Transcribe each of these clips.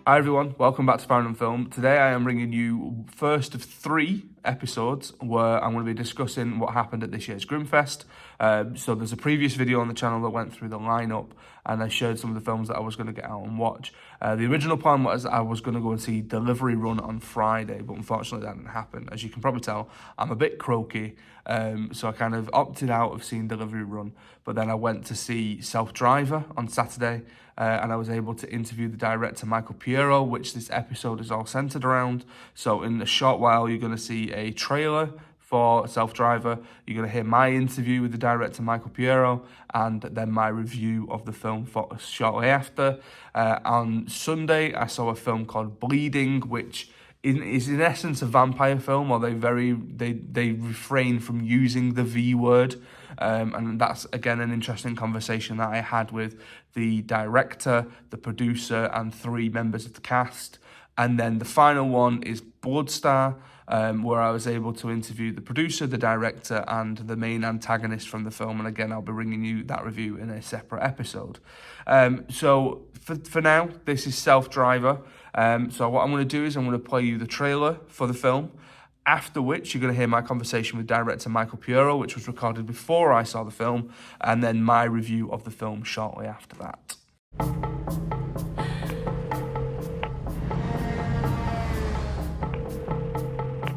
Hi everyone, welcome back to Farrand Film. Today I am bringing you first of 3 episodes where I'm going to be discussing what happened at this year's Grimmfest. So there's a previous video on the channel that went through the lineup and I showed some of the films that I was going to get out and watch. The original plan was I was going to go and see Delivery Run on Friday, but unfortunately that didn't happen. As you can probably tell, I'm a bit croaky, so I kind of opted out of seeing Delivery Run, but then I went to see Self Driver on Saturday. And I was able to interview the director, Michael Pierro, which this episode is all centered around. So in a short while, you're going to see a trailer for Self Driver. You're going to hear my interview with the director, Michael Pierro, and then my review of the film for shortly after. On Sunday, I saw a film called Bleeding, which is in essence a vampire film, or they refrain from using the V word. And that's, again, an interesting conversation that I had with the director, the producer, and 3 members of the cast. And then the final one is Bloodstar, where I was able to interview the producer, the director, and the main antagonist from the film. And again, I'll be bringing you that review in a separate episode. So for now, this is Self Driver. So what I'm going to do is I'm going to play you the trailer for the film. After which, you're going to hear my conversation with director Michael Pierro, which was recorded before I saw the film, and then my review of the film shortly after that.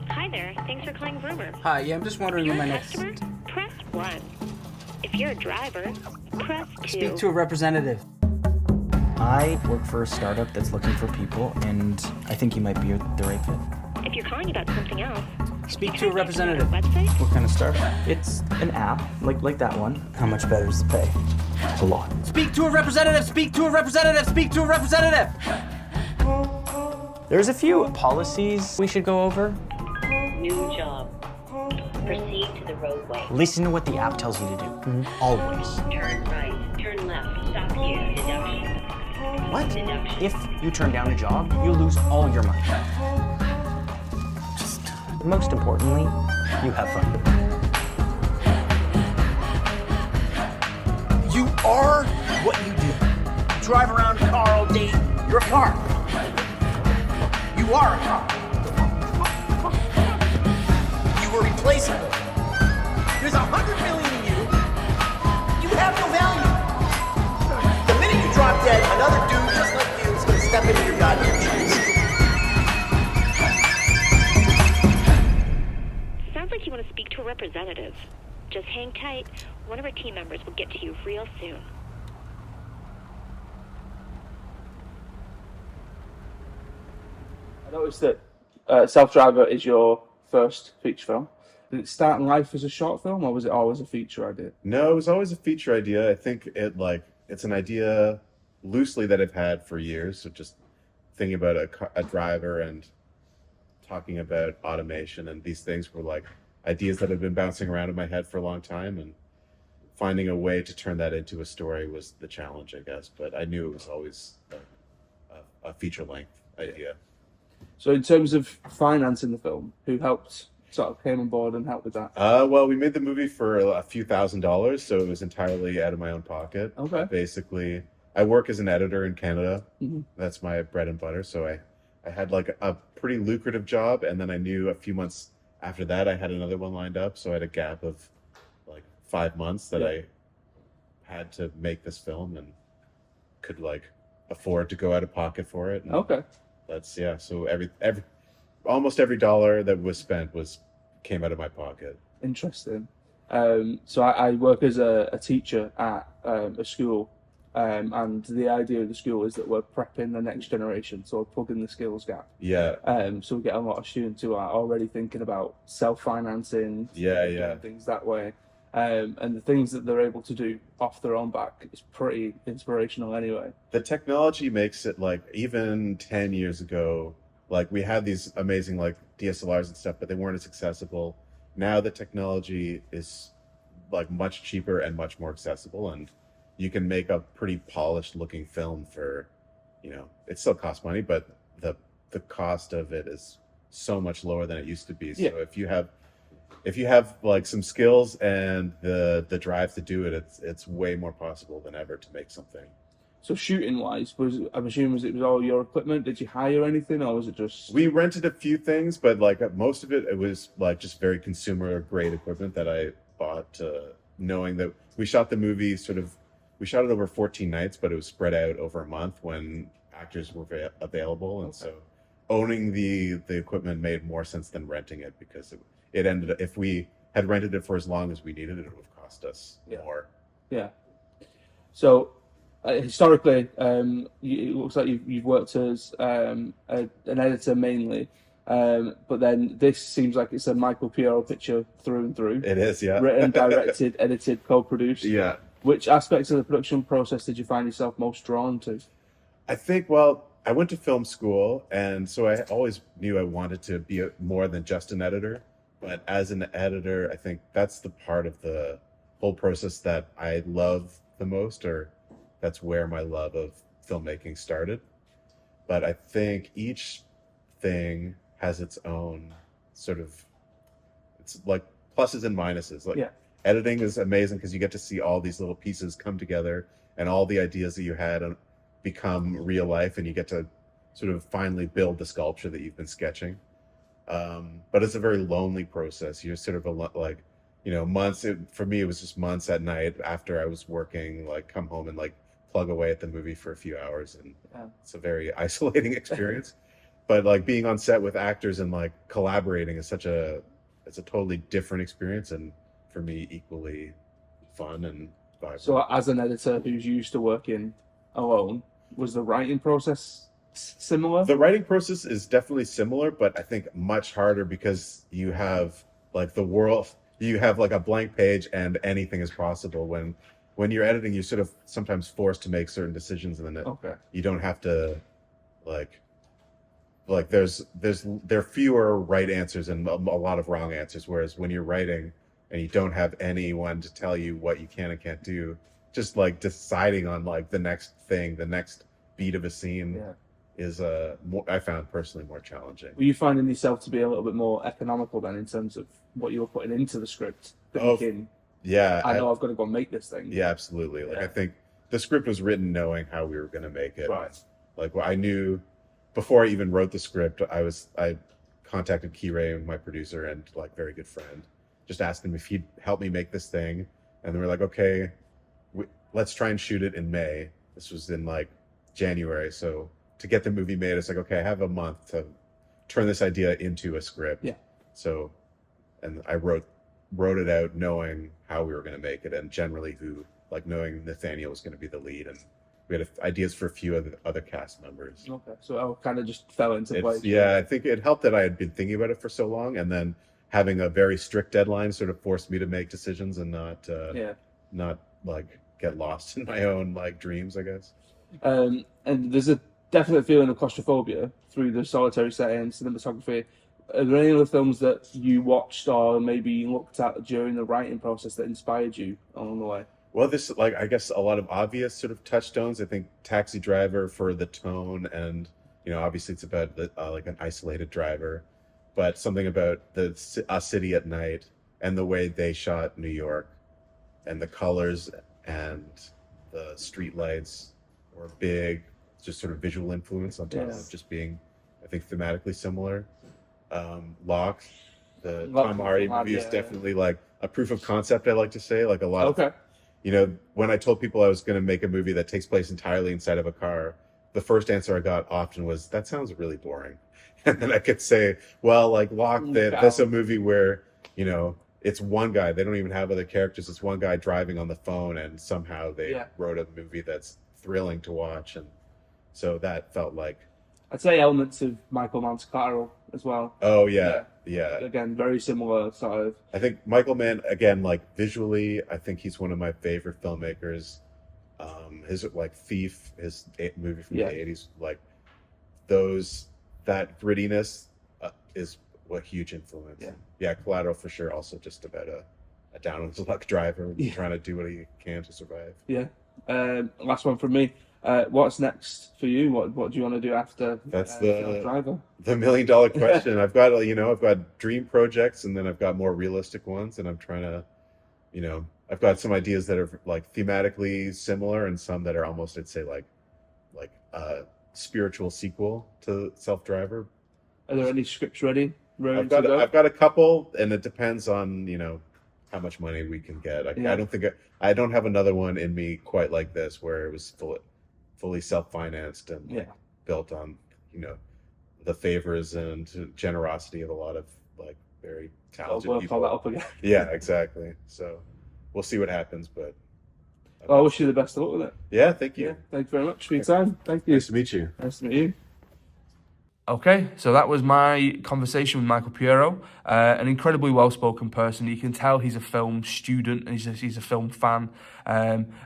Hi there, thanks for calling Rumor. Hi, yeah, I'm just wondering If when you're my a next... customer, press 1. If you're a driver, press 2. Speak to a representative. I work for a startup that's looking for people, and I think you might be the right fit. If you're calling about something else, Speak to a representative. website? What kind of startup? It's an app, like that one. How much better is the pay? A lot. Speak to a representative! Speak to a representative! Speak to a representative! There's a few policies we should go over. New job. Proceed to the roadway. Listen to what the app tells you to do. Always. Turn right. Turn left. Stop here. Deduction. What? Deduction. If you turn down a job, you lose all your money. Just, most importantly, you have fun. You are what you do. You drive around a car all day. You're a car. You are a car. You were replaceable. There's 100 million in you. You have no value. The minute you drop dead, another dude just like you is going to step into your goddamn shoes. Sounds like you want to speak to a representative. Just hang tight. One of our team members will get to you real soon. I noticed that Self Driver is your first feature film. Did it start in life as a short film, or was it always a feature idea? No, it was always a feature idea. I think it's an idea loosely that I've had for years. So just thinking about a driver and talking about automation and these things were like ideas that have been bouncing around in my head for a long time, and finding a way to turn that into a story was the challenge, I guess. But I knew it was always a feature-length idea. So in terms of financing the film, who helped, sort of came on board and helped with that? Well, we made the movie for a few $1,000s, so it was entirely out of my own pocket. Okay. Basically, I work as an editor in Canada. Mm-hmm. That's my bread and butter. So I had like a pretty lucrative job, and then I knew a few months after that I had another one lined up. So I had a gap of like 5 months that I had to make this film and could like afford to go out of pocket for it. And Okay. that's So almost every dollar that was spent came out of my pocket. Interesting. So I work as a teacher at a school, and the idea of the school is that we're prepping the next generation, so we're plugging the skills gap. Yeah. So we get a lot of students who are already thinking about self-financing, doing things that way, and the things that they're able to do off their own back is pretty inspirational anyway. The technology makes it like even 10 years ago, like we had these amazing like DSLRs and stuff, but they weren't as accessible. Now the technology is like much cheaper and much more accessible, and you can make a pretty polished looking film for, it still costs money, but the cost of it is so much lower than it used to be. So if you have like some skills and the drive to do it, it's way more possible than ever to make something So shooting wise, I'm assuming it was all your equipment? Did you hire anything, or was it just? We rented a few things, but like most of it was like just very consumer grade equipment that I bought, knowing that we shot the movie we shot it over 14 nights, but it was spread out over a month when actors were available, and so owning the equipment made more sense than renting it, because it ended up, if we had rented it for as long as we needed it, it would have cost us more. Yeah. So. Historically, it looks like you've worked as an editor mainly, but then this seems like it's a Michael Pierro picture through and through. It is, yeah. Written, directed, edited, co-produced. Yeah. Which aspects of the production process did you find yourself most drawn to? I think, well, I went to film school, and so I always knew I wanted to be more than just an editor. But as an editor, I think that's the part of the whole process that I love the most, or that's where my love of filmmaking started. But I think each thing has its own sort of, it's like pluses and minuses. Like editing is amazing because you get to see all these little pieces come together, and all the ideas that you had become real life, and you get to sort of finally build the sculpture that you've been sketching. But it's a very lonely process. You're sort of like, months. For me, it was just months at night after I was working, like come home and like plug away at the movie for a few hours, and it's a very isolating experience. But like being on set with actors and like collaborating is it's a totally different experience, and for me equally fun and vibrant. So as an editor who's used to working alone, was the writing process similar? The writing process is definitely similar, but I think much harder, because you have like you have like a blank page and anything is possible. When you're editing, you're sort of sometimes forced to make certain decisions, and then you don't have to like there are fewer right answers and a lot of wrong answers. Whereas when you're writing and you don't have anyone to tell you what you can and can't do, just like deciding on like the next thing, the next beat of a scene is I found personally more challenging. Were you finding yourself to be a little bit more economical then in terms of what you were putting into the script? Thinking, I know I've got to go and make this thing. Yeah, absolutely. Like I think the script was written knowing how we were going to make it. Right. Like I knew before I even wrote the script, I contacted Key-Ray, my producer and like very good friend, just asked him if he'd help me make this thing, and they were like, okay, let's try and shoot it in May. This was in like January, so to get the movie made, it's like, okay, I have a month to turn this idea into a script. Yeah. So, and I wrote it out knowing how we were going to make it, and generally knowing Nathaniel was going to be the lead, and we had ideas for a few other cast members. Okay, so it kind of just fell into place. Yeah, I think it helped that I had been thinking about it for so long, and then having a very strict deadline sort of forced me to make decisions and not like get lost in my own like dreams, I guess. And there's a definite feeling of claustrophobia through the solitary setting, cinematography. Are there any other films that you watched or maybe looked at during the writing process that inspired you along the way? Well, this, like, I guess a lot of obvious sort of touchstones. I think Taxi Driver for the tone, and obviously it's about like an isolated driver, but something about a city at night and the way they shot New York, and the colors and the street lights were big, just sort of visual influence on top of just being, I think, thematically similar. Locke, the Tom Hardy movie, is definitely like a proof of concept, I like to say. Like a lot of, when I told people I was going to make a movie that takes place entirely inside of a car, the first answer I got often was, that sounds really boring. And then I could say, well, like Locke, that's a movie where, it's one guy. They don't even have other characters. It's one guy driving on the phone, and somehow they wrote a movie that's thrilling to watch. And so that felt like, I'd say elements of Michael Mann's Collateral as well. Oh yeah. Again, very similar sort of. I think Michael Mann, again, like visually, I think he's one of my favorite filmmakers. His like Thief, his movie from the 80s, like that grittiness is a huge influence. Yeah, Collateral for sure. Also just about a down on his luck driver trying to do what he can to survive. Yeah. Last one from me. What's next for you? What do you want to do after? That's Driver? The $1 million question. I've got dream projects, and then I've got more realistic ones, and I'm trying to, I've got some ideas that are like thematically similar, and some that are almost, I'd say, like a spiritual sequel to Self Driver. Are there any scripts ready? I've got a couple, and it depends on how much money we can get. Yeah. I don't think I don't have another one in me quite like this, where it was fully self-financed and built on the favors and generosity of a lot of like very talented people. Call that up again. Yeah, exactly. So we'll see what happens, but Well, I wish you the best of luck with it. yeah, thank you. Yeah, thank you very much for your time. Thank you. Nice to meet you. Nice to meet you. Okay, so that was my conversation with Michael Pierro, an incredibly well-spoken person. You can tell he's a film student and he's a film fan.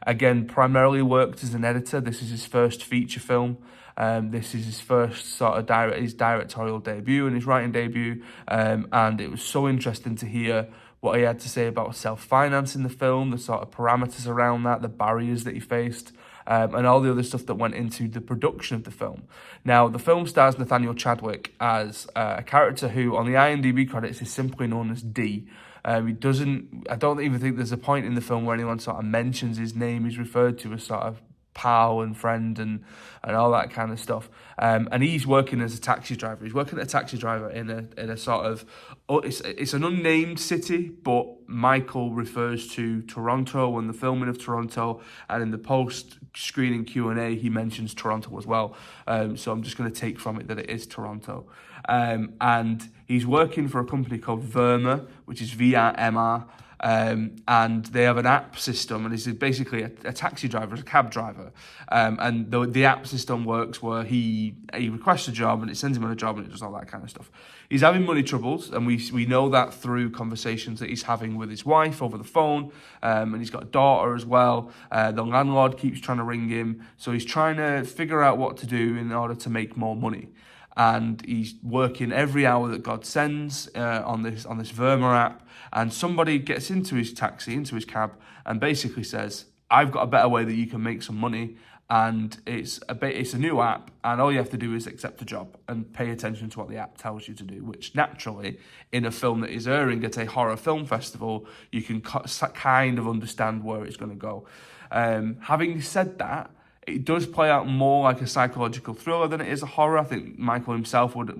Again, primarily worked as an editor. This is his first feature film. This is his first sort of his directorial debut and his writing debut. And it was so interesting to hear what he had to say about self-financing the film, the sort of parameters around that, the barriers that he faced, and all the other stuff that went into the production of the film. Now, the film stars Nathaniel Chadwick as a character who, on the IMDb credits, is simply known as D. I don't even think there's a point in the film where anyone sort of mentions his name. He's referred to as sort of pal and friend and all that kind of stuff. And he's working as a taxi driver. He's working as a taxi driver in a sort of, it's an unnamed city, but Michael refers to Toronto and the filming of Toronto, and in the post-screening Q&A, he mentions Toronto as well. So I'm just going to take from it that it is Toronto. And he's working for a company called Verma, which is VRMR, and they have an app system, and he's basically a taxi driver, a cab driver. And the app system works where he requests a job, and it sends him on a job, and it does all that kind of stuff. He's having money troubles, and we know that through conversations that he's having with his wife over the phone, and he's got a daughter as well. The landlord keeps trying to ring him, so he's trying to figure out what to do in order to make more money. And he's working every hour that God sends on this Verma app, and somebody gets into his taxi, into his cab, and basically says, I've got a better way that you can make some money, and it's a new app, and all you have to do is accept the job and pay attention to what the app tells you to do, which naturally, in a film that is airing at a horror film festival, you can kind of understand where it's going to go. Having said that, it does play out more like a psychological thriller than it is a horror. I think Michael himself would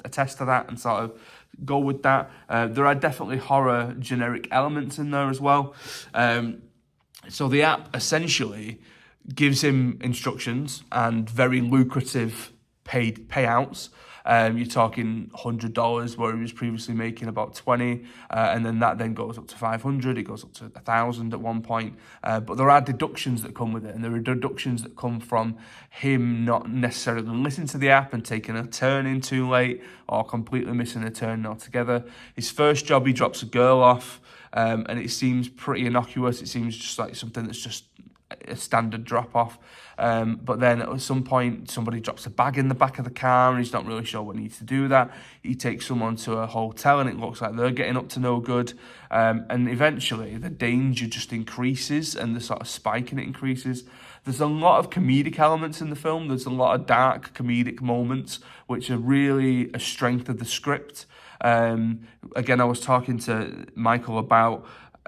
attest to that and sort of go with that. There are definitely horror generic elements in there as well. So the app essentially gives him instructions and very lucrative payouts. You're talking $100 where he was previously making about $20, and then that then goes up to $500. It goes up to $1,000 at one point. But there are deductions that come with it, and there are deductions that come from him not necessarily listening to the app and taking a turn in too late, or completely missing a turn altogether. His first job, he drops a girl off, and it seems pretty innocuous. It seems just like something that's just a standard drop-off. But then at some point, somebody drops a bag in the back of the car, and he's not really sure what he needs to do with that. He takes someone to a hotel, and it looks like they're getting up to no good. And eventually, the danger just increases, and the sort of spike in it increases. There's a lot of comedic elements in the film. There's a lot of dark comedic moments, which are really a strength of the script. Again, I was talking to Michael about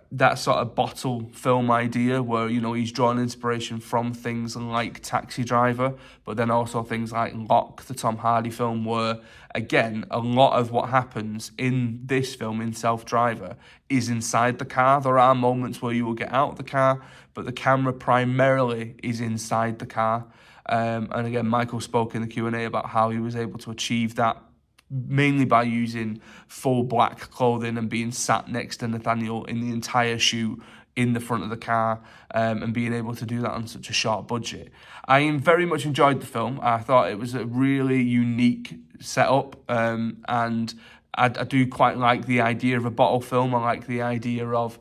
that sort of bottle film idea where, he's drawn inspiration from things like Taxi Driver, but then also things like Lock, the Tom Hardy film, where, again, a lot of what happens in this film, in Self Driver, is inside the car. There are moments where you will get out of the car, but the camera primarily is inside the car. And again, Michael spoke in the Q&A about how he was able to achieve that mainly by using full black clothing and being sat next to Nathaniel in the entire shoot in the front of the car, and being able to do that on such a short budget. I very much enjoyed the film. I thought it was a really unique setup, and I do quite like the idea of a bottle film. I like the idea of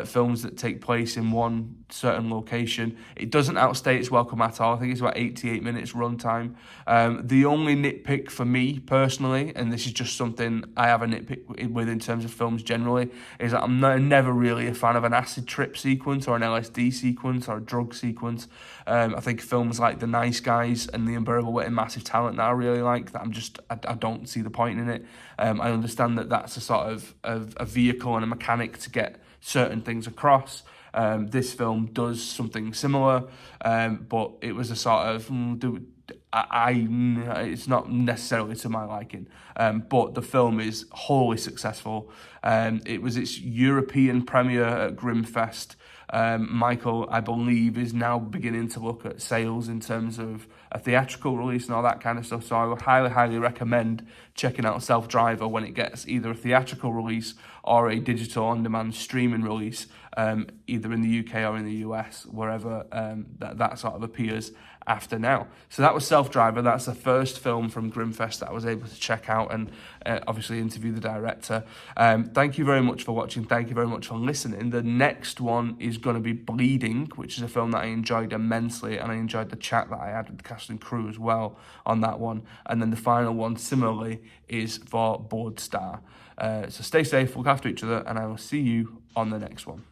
films that take place in one certain location. It doesn't outstay its welcome at all. I think it's about 88 minutes runtime. The only nitpick for me personally, and this is just something I have a nitpick with in terms of films generally, is that I'm never really a fan of an acid trip sequence or an LSD sequence or a drug sequence. I think films like The Nice Guys and The Unbearable Weight of Massive Talent that I really like, that I don't see the point in it. I understand that that's a sort of a vehicle and a mechanic to get certain things across. This film does something similar, but it was a sort of it's not necessarily to my liking, but the film is wholly successful. It was its European premiere at Grimmfest. Michael, I believe, is now beginning to look at sales in terms of a theatrical release and all that kind of stuff. So I would highly recommend checking out Self-Driver when it gets either a theatrical release or a digital on-demand streaming release, either in the UK or in the US, wherever that sort of appears after now. So that was Self-Driver. That's the first film from Grimmfest that I was able to check out and obviously interview the director. Thank you very much for watching. Thank you very much for listening. The next one is going to be Bleeding, which is a film that I enjoyed immensely, and I enjoyed the chat that I had with the cast and crew as well on that one. And then the final one, similarly, is for Board Star. So stay safe, look after each other, and I will see you on the next one.